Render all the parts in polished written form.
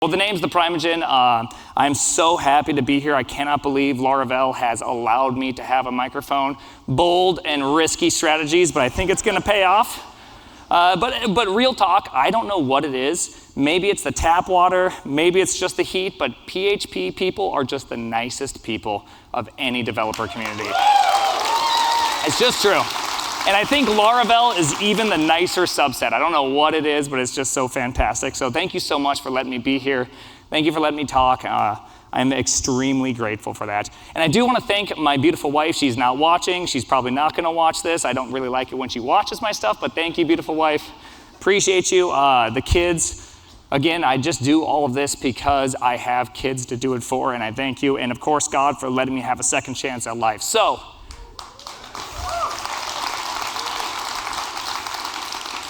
Well, the name's the Primeagen. I'm so happy to be here. I cannot believe Laracon has allowed me to have a microphone. Bold and risky strategies, but I think it's going to pay off. But real talk, I don't know what it is. Maybe it's the tap water, maybe it's just the heat, but PHP people are just the nicest people of any developer community. It's just true. And I think Laravel is even the nicer subset. I don't know what it is, but it's just so fantastic. So thank you so much for letting me be here. Thank you for letting me talk. I'm extremely grateful for that. And I do want to thank my beautiful wife. She's not watching. She's probably not going to watch this. I don't really like it when she watches my stuff, but thank you, beautiful wife. Appreciate you. The kids, again, I just do all of this because I have kids to do it for, and I thank you. And of course, God, for letting me have a second chance at life. So,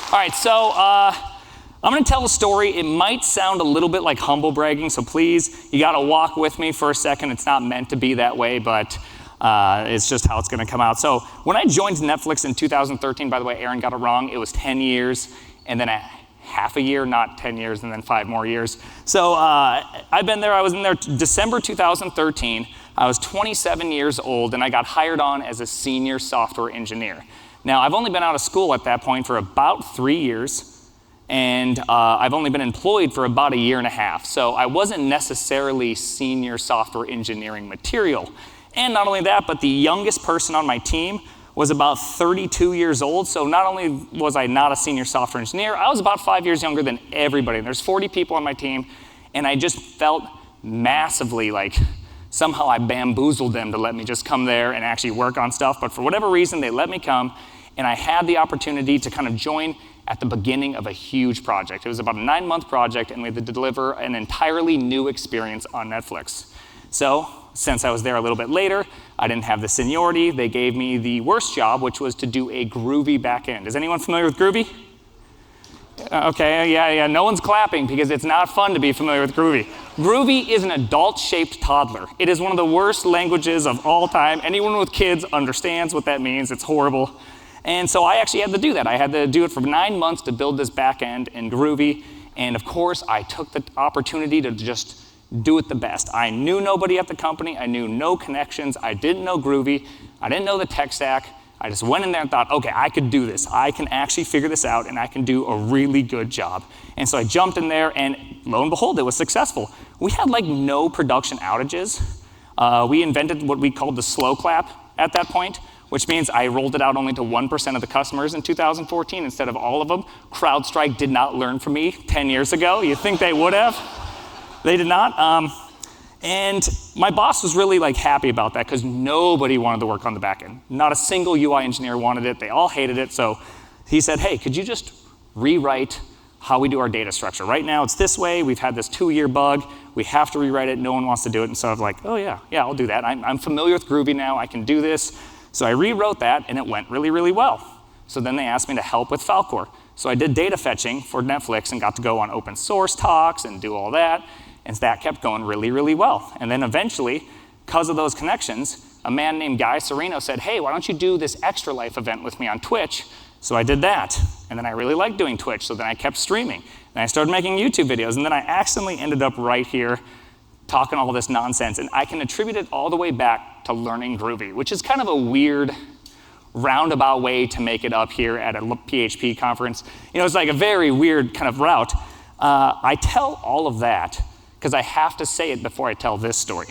all right, so I'm going to tell a story. It might sound a little bit like humble bragging, so please, you got to walk with me for a second. It's not meant to be that way, but it's just how it's going to come out. So when I joined Netflix in 2013, by the way, Aaron got it wrong. It was 10 years, and then a half a year, not 10 years, and then 5 more years. So I've been there. I was in there December 2013. I was 27 years old, and I got hired on as a senior software engineer. Now, I've only been out of school at that point for about 3 years, and I've only been employed for about a year and a half. So I wasn't necessarily senior software engineering material. And not only that, but the youngest person on my team was about 32 years old. So not only was I not a senior software engineer, I was about 5 years younger than everybody. And there's 40 people on my team, and I just felt massively like somehow I bamboozled them to let me just come there and actually work on stuff. But for whatever reason, they let me come. And I had the opportunity to kind of join at the beginning of a huge project. It was about a 9-month project, and we had to deliver an entirely new experience on Netflix. So, since I was there a little bit later, I didn't have the seniority. They gave me the worst job, which was to do a Groovy backend. Is anyone familiar with Groovy? Okay, yeah, no one's clapping because it's not fun to be familiar with Groovy. Groovy is an adult-shaped toddler. It is one of the worst languages of all time. Anyone with kids understands what that means. It's horrible. And so I actually had to do that. I had to do it for 9 months to build this back end in Groovy. And of course, I took the opportunity to just do it the best. I knew nobody at the company. I knew no connections. I didn't know Groovy. I didn't know the tech stack. I just went in there and thought, okay, I could do this. I can actually figure this out, and I can do a really good job. And so I jumped in there, and lo and behold, it was successful. We had like no production outages. We invented what we called the slow clap at that point, which means I rolled it out only to 1% of the customers in 2014 instead of all of them. CrowdStrike did not learn from me 10 years ago. You think they would have? They did not. And my boss was really like happy about that because nobody wanted to work on the back end. Not a single UI engineer wanted it. They all hated it. So he said, hey, could you just rewrite how we do our data structure? Right now it's this way. We've had this 2-year bug. We have to rewrite it. No one wants to do it. And so I was like, oh yeah, I'll do that. I'm familiar with Groovy now. I can do this. So I rewrote that, and it went really, really well. So then they asked me to help with Falcor. So I did data fetching for Netflix and got to go on open source talks and do all that. And that kept going really, really well. And then eventually, because of those connections, a man named Guy Serino said, hey, why don't you do this Extra Life event with me on Twitch? So I did that. And then I really liked doing Twitch, so then I kept streaming. And I started making YouTube videos. And then I accidentally ended up right here talking all this nonsense. And I can attribute it all the way back to learning Groovy, which is kind of a weird roundabout way to make it up here at a PHP conference. You know, it's like a very weird kind of route. I tell all of that because I have to say it before I tell this story.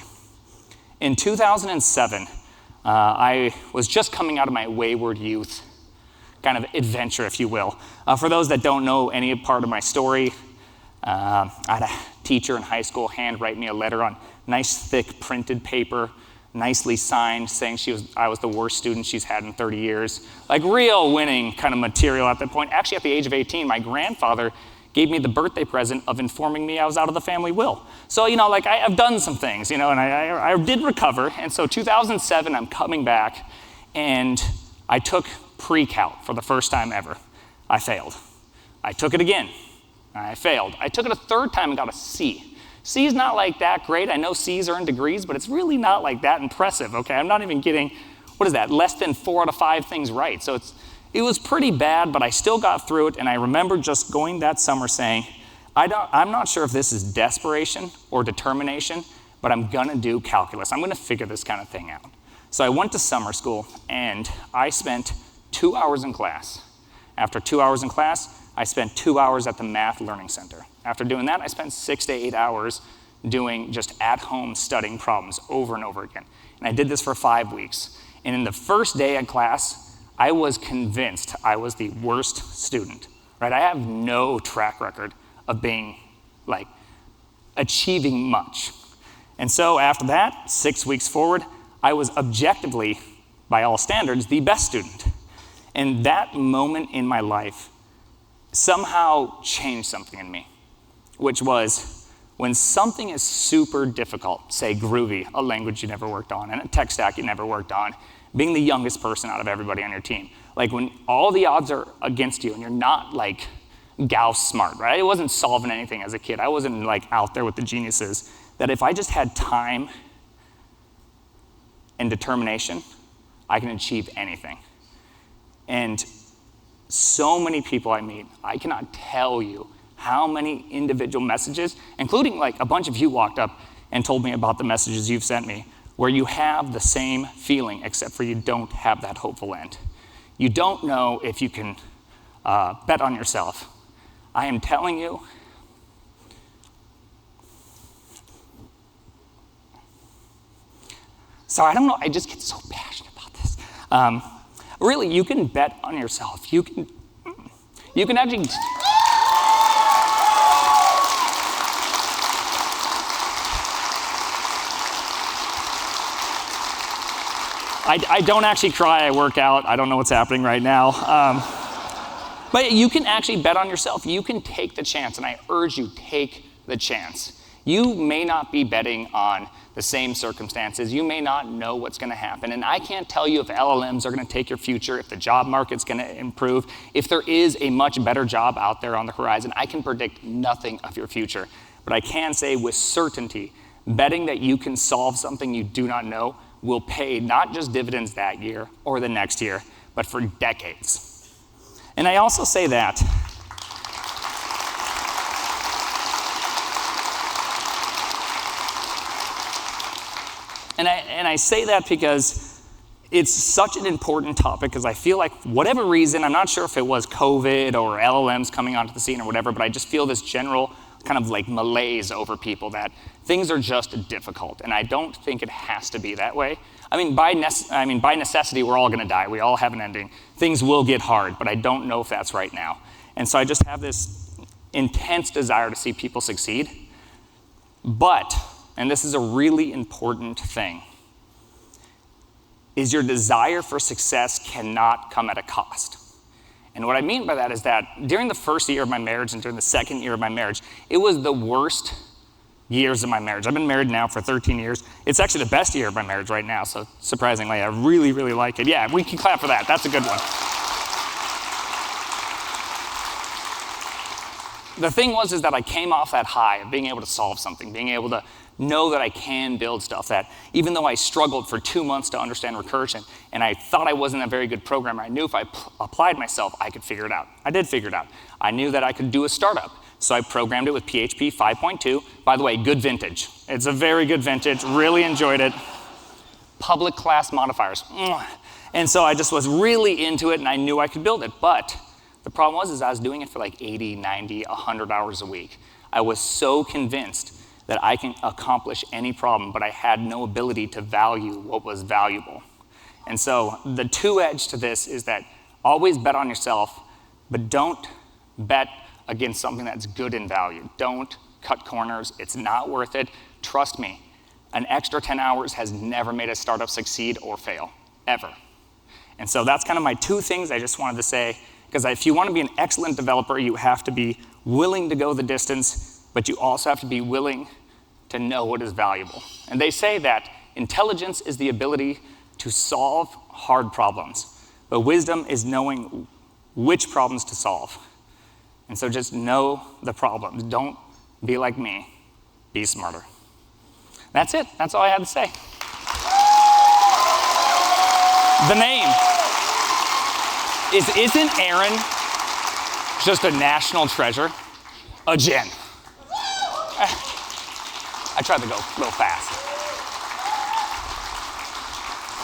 In 2007, I was just coming out of my wayward youth kind of adventure, if you will. For those that don't know any part of my story, I had a teacher in high school handwrite me a letter on nice thick printed paper, nicely signed, saying I was the worst student she's had in 30 years. Like real winning kind of material at that point. Actually, at the age of 18, my grandfather gave me the birthday present of informing me I was out of the family will. So, you know, like I've done some things, you know, and I did recover. And so 2007, I'm coming back, and I took pre-calc for the first time ever. I failed. I took it again. I failed. I took it a 3rd time and got a C. C is not like that great. I know C's are in degrees, but it's really not like that impressive, okay? I'm not even getting, what is that, less than 4 out of 5 things right. So it was pretty bad, but I still got through it, and I remember just going that summer saying, I'm not sure if this is desperation or determination, but I'm gonna do calculus. I'm gonna figure this kind of thing out. So I went to summer school and I spent 2 hours in class. After 2 hours in class, I spent 2 hours at the Math Learning Center. After doing that, I spent 6 to 8 hours doing just at-home studying problems over and over again. And I did this for 5 weeks. And in the first day of class, I was convinced I was the worst student, right? I have no track record of being, like, achieving much. And so after that, 6 weeks forward, I was objectively, by all standards, the best student. And that moment in my life somehow changed something in me, which was when something is super difficult, say Groovy, a language you never worked on, and a tech stack you never worked on, being the youngest person out of everybody on your team, like when all the odds are against you and you're not like Gauss smart, right? I wasn't solving anything as a kid. I wasn't like out there with the geniuses. That if I just had time and determination, I can achieve anything. And so many people I meet, I cannot tell you how many individual messages, including like a bunch of you walked up and told me about the messages you've sent me, where you have the same feeling, except for you don't have that hopeful end. You don't know if you can bet on yourself. I am telling you, sorry, I don't know, I just get so passionate about this. Really, you can bet on yourself. You can actually, I don't actually cry, I work out, I don't know what's happening right now. But you can actually bet on yourself. You can take the chance, and I urge you, take the chance. You may not be betting on the same circumstances. You may not know what's gonna happen. And I can't tell you if LLMs are gonna take your future, if the job market's gonna improve, if there is a much better job out there on the horizon. I can predict nothing of your future. But I can say with certainty, betting that you can solve something you do not know will pay not just dividends that year or the next year, but for decades. And I also say that And I say that because it's such an important topic, because I feel like whatever reason, I'm not sure if it was COVID or LLMs coming onto the scene or whatever, but I just feel this general kind of like malaise over people that things are just difficult. And I don't think it has to be that way. I mean, by necessity, we're all gonna die. We all have an ending. Things will get hard, but I don't know if that's right now. And so I just have this intense desire to see people succeed. But, and this is a really important thing, is your desire for success cannot come at a cost. And what I mean by that is that during the first year of my marriage and during the second year of my marriage, it was the worst years of my marriage. I've been married now for 13 years. It's actually the best year of my marriage right now, so surprisingly, I really, really like it. Yeah, we can clap for that. That's a good one. The thing was is that I came off that high of being able to solve something, being able to know that I can build stuff, that even though I struggled for 2 months to understand recursion and I thought I wasn't a very good programmer, I knew if I applied myself, I could figure it out. I did figure it out. I knew that I could do a startup, so I programmed it with PHP 5.2. By the way, good vintage. It's a very good vintage, really enjoyed it. Public class modifiers. And so I just was really into it and I knew I could build it, but the problem was I was doing it for like 80, 90, 100 hours a week. I was so convinced that I can accomplish any problem, but I had no ability to value what was valuable. And so the two edge to this is that always bet on yourself, but don't bet against something that's good in value. Don't cut corners, it's not worth it. Trust me, an extra 10 hours has never made a startup succeed or fail, ever. And so that's kind of my two things I just wanted to say, because if you want to be an excellent developer, you have to be willing to go the distance, but you also have to be willing to know what is valuable. And they say that intelligence is the ability to solve hard problems, but wisdom is knowing which problems to solve. And so just know the problems. Don't be like me, be smarter. That's it, that's all I had to say. The name. Isn't Aaron just a national treasure? A Jen. I tried to go real fast.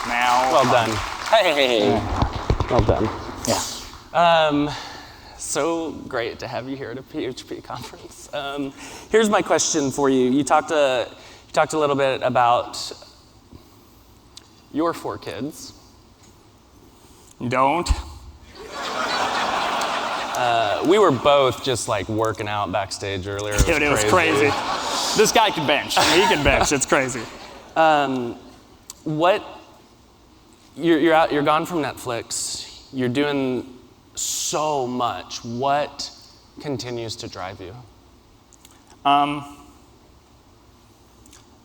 Now. Well done. Hey. Well done. Yeah. So great to have you here at a PHP conference. Here's my question for you. You talked a little bit about your 4 kids. Don't. We were both just like working out backstage earlier. Dude, it was crazy. This guy can bench. He can bench. It's crazy. You're gone from Netflix. You're doing so much. What continues to drive you?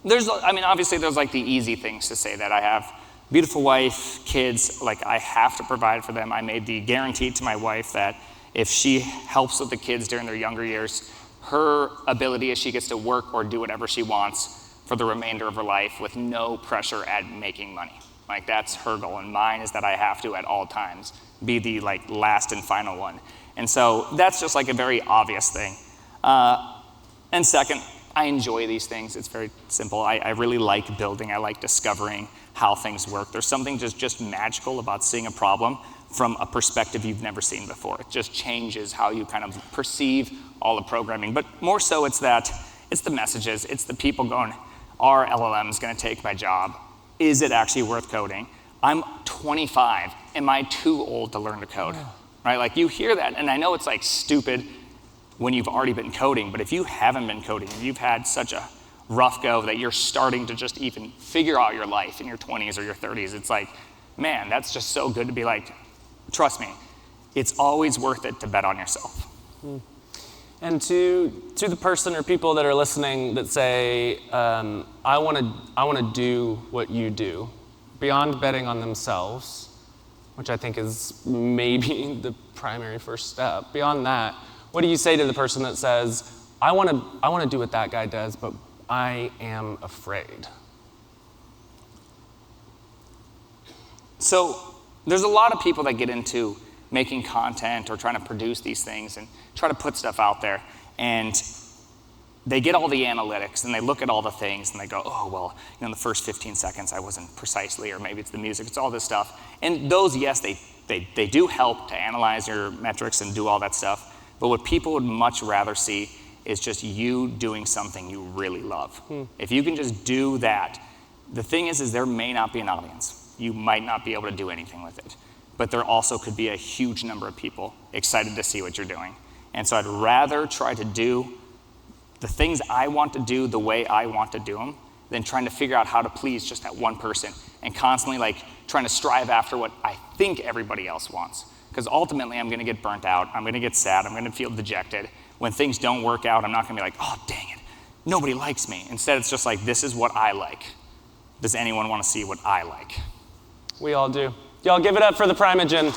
Obviously there's like the easy things to say that I have beautiful wife, kids, like I have to provide for them. I made the guarantee to my wife that if she helps with the kids during their younger years, her ability is she gets to work or do whatever she wants for the remainder of her life with no pressure at making money. Like that's her goal, and mine is that I have to at all times be the like last and final one. And so that's just like a very obvious thing. And second, I enjoy these things. It's very simple. I really like building. I like discovering how things work. There's something just magical about seeing a problem from a perspective you've never seen before. It just changes how you kind of perceive all the programming. But more so it's the messages. It's the people going, are LLMs going to take my job? Is it actually worth coding? I'm 25. Am I too old to learn to code? Yeah. Right? Like you hear that, and I know it's like stupid when you've already been coding, but if you haven't been coding and you've had such a rough go that you're starting to just even figure out your life in your 20s or your 30s, it's like, man, that's just so good to be like, trust me, it's always worth it to bet on yourself. And to the person or people that are listening that say, I want to do what you do, beyond betting on themselves, which I think is maybe the primary first step. Beyond that, what do you say to the person that says, I want to do what that guy does, but I am afraid? So there's a lot of people that get into making content or trying to produce these things and try to put stuff out there, and they get all the analytics and they look at all the things and they go, oh, well, in the first 15 seconds I wasn't precisely, or maybe it's the music, it's all this stuff. And those, yes, they do help to analyze your metrics and do all that stuff, but what people would much rather see is just you doing something you really love. If you can just do that, the thing is there may not be an audience. You might not be able to do anything with it, but there also could be a huge number of people excited to see what you're doing. And so I'd rather try to do the things I want to do the way I want to do them than trying to figure out how to please just that one person and constantly like trying to strive after what I think everybody else wants. Because ultimately I'm gonna get burnt out, I'm gonna get sad, I'm gonna feel dejected. When things don't work out, I'm not gonna be like, oh, dang it, nobody likes me. Instead, it's just like, this is what I like. Does anyone wanna see what I like? We all do. Y'all give it up for the Primeagen.